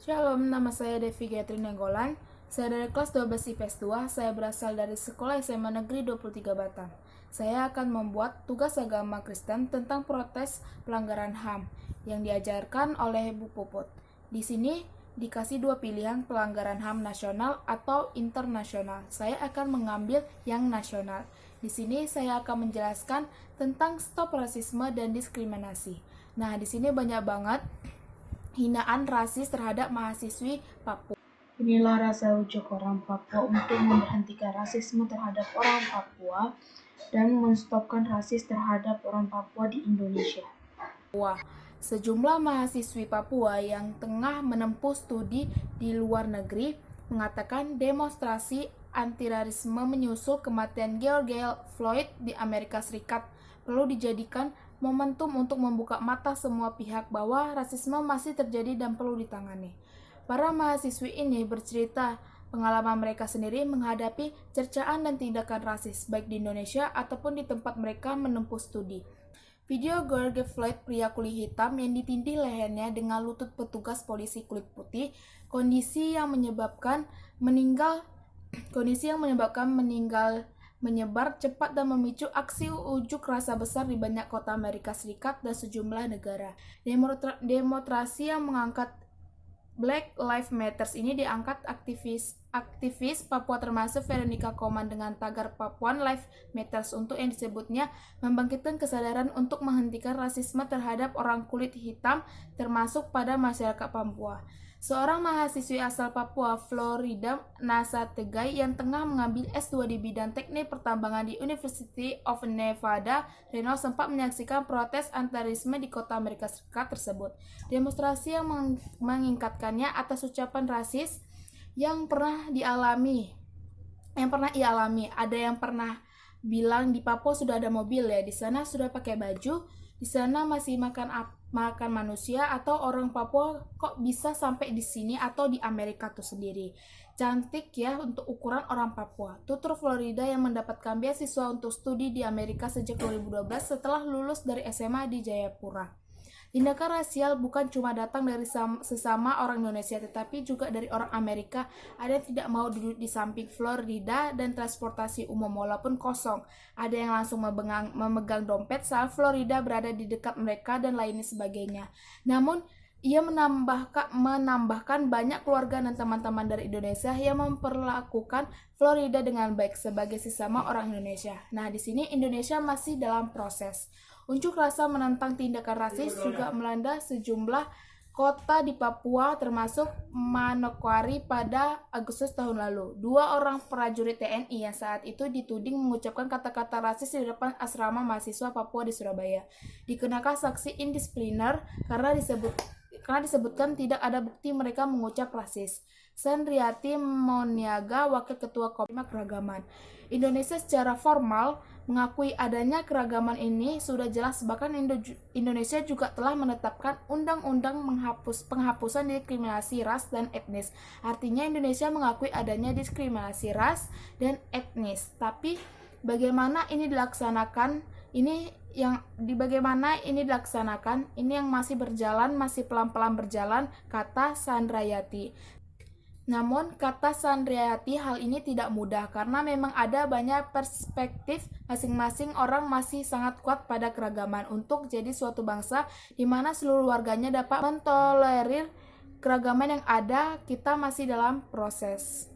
Shalom, nama saya Devi Gayatri Nenggolan. Saya dari kelas 12 IPS 2. Saya berasal dari Sekolah SMA Negeri 23 Batam. Saya akan membuat tugas agama Kristen tentang protes pelanggaran HAM yang diajarkan oleh Bu Puput. Di sini dikasih dua pilihan, pelanggaran HAM nasional atau internasional. Saya akan mengambil yang nasional. Di sini saya akan menjelaskan tentang stop rasisme dan diskriminasi. Nah, di sini banyak banget hinaan rasis terhadap mahasiswi Papua. Inilah rasa ujuk orang Papua untuk memberhentikan rasisme terhadap orang Papua dan menstopkan rasis terhadap orang Papua di Indonesia. Sejumlah mahasiswi Papua yang tengah menempuh studi di luar negeri mengatakan demonstrasi anti-rasisme menyusul kematian George Floyd di Amerika Serikat perlu dijadikan momentum untuk membuka mata semua pihak bahwa rasisme masih terjadi dan perlu ditangani. Para mahasiswi ini bercerita pengalaman mereka sendiri menghadapi cercaan dan tindakan rasis, baik di Indonesia ataupun di tempat mereka menempuh studi. Video George Floyd, pria kulit hitam yang ditindih lehernya dengan lutut petugas polisi kulit putih, kondisi yang menyebabkan meninggal menyebar cepat dan memicu aksi unjuk rasa besar di banyak kota Amerika Serikat dan sejumlah negara. Demonstrasi yang mengangkat Black Lives Matter ini diangkat aktivis Papua termasuk Veronica Koman dengan tagar Papuan Lives Matter untuk yang disebutnya membangkitkan kesadaran untuk menghentikan rasisme terhadap orang kulit hitam termasuk pada masyarakat Papua. Seorang mahasiswi asal Papua, Florida, Nasa Tegai, yang tengah mengambil S2 di bidang teknik pertambangan di University of Nevada, Reno, sempat menyaksikan protes anti-rasisme di kota Amerika Serikat tersebut. Demonstrasi yang mengingatkannya atas ucapan rasis yang pernah dialami. Ada yang pernah bilang di Papua sudah ada mobil ya, di sana sudah pakai baju, di sana masih makan manusia, atau orang Papua kok bisa sampai di sini atau di Amerika tuh sendiri. Cantik ya untuk ukuran orang Papua. Tutur Florida yang mendapatkan beasiswa untuk studi di Amerika sejak 2012 setelah lulus dari SMA di Jayapura. Tindakan rasial bukan cuma datang dari sesama orang Indonesia, tetapi juga dari orang Amerika. Ada yang tidak mau duduk di samping Florida dan transportasi umum walaupun kosong. Ada yang langsung memegang dompet saat Florida berada di dekat mereka dan lainnya sebagainya. Namun, ia menambahkan banyak keluarga dan teman-teman dari Indonesia yang memperlakukan Florida dengan baik sebagai sesama orang Indonesia. Nah, di sini Indonesia masih dalam proses. Unjuk rasa menentang tindakan rasis juga melanda sejumlah kota di Papua termasuk Manokwari pada Agustus tahun lalu. Dua orang prajurit TNI yang saat itu dituding mengucapkan kata-kata rasis di depan asrama mahasiswa Papua di Surabaya dikenakan sanksi indisipliner karena disebutkan tidak ada bukti mereka mengucap rasis. Sandriati Moniaga, Wakil Ketua Komisi Keragaman Indonesia, secara formal mengakui adanya keragaman ini sudah jelas, bahkan Indonesia juga telah menetapkan undang-undang penghapusan diskriminasi ras dan etnis. Artinya Indonesia mengakui adanya diskriminasi ras dan etnis. Tapi bagaimana ini dilaksanakan? Ini yang masih pelan-pelan berjalan, kata Sandrayati. Namun, kata Sandrayati, hal ini tidak mudah karena memang ada banyak perspektif, masing-masing orang masih sangat kuat pada keragaman untuk jadi suatu bangsa di mana seluruh warganya dapat mentolerir keragaman yang ada. Kita masih dalam proses.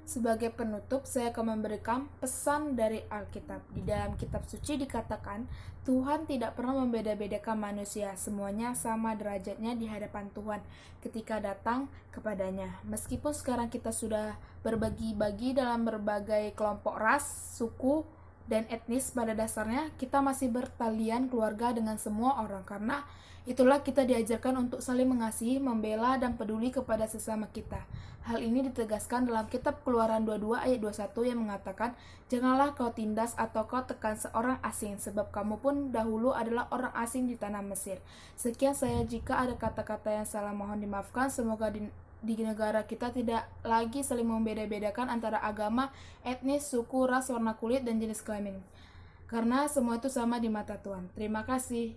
Sebagai penutup, saya akan memberikan pesan dari Alkitab. Di dalam kitab suci dikatakan, Tuhan tidak pernah membeda-bedakan manusia. Semuanya sama derajatnya di hadapan Tuhan ketika datang kepadanya. Meskipun sekarang kita sudah berbagi-bagi dalam berbagai kelompok ras, suku, dan etnis, pada dasarnya kita masih bertalian keluarga dengan semua orang. Karena itulah kita diajarkan untuk saling mengasihi, membela, dan peduli kepada sesama kita. Hal ini ditegaskan dalam kitab Keluaran 22 ayat 21 yang mengatakan, "Janganlah kau tindas atau kau tekan seorang asing, sebab kamu pun dahulu adalah orang asing di tanah Mesir." Sekian saya, jika ada kata-kata yang salah mohon dimaafkan. Semoga di negara kita tidak lagi saling membeda-bedakan antara agama, etnis, suku, ras, warna kulit, dan jenis kelamin. Karena semua itu sama di mata Tuhan. Terima kasih.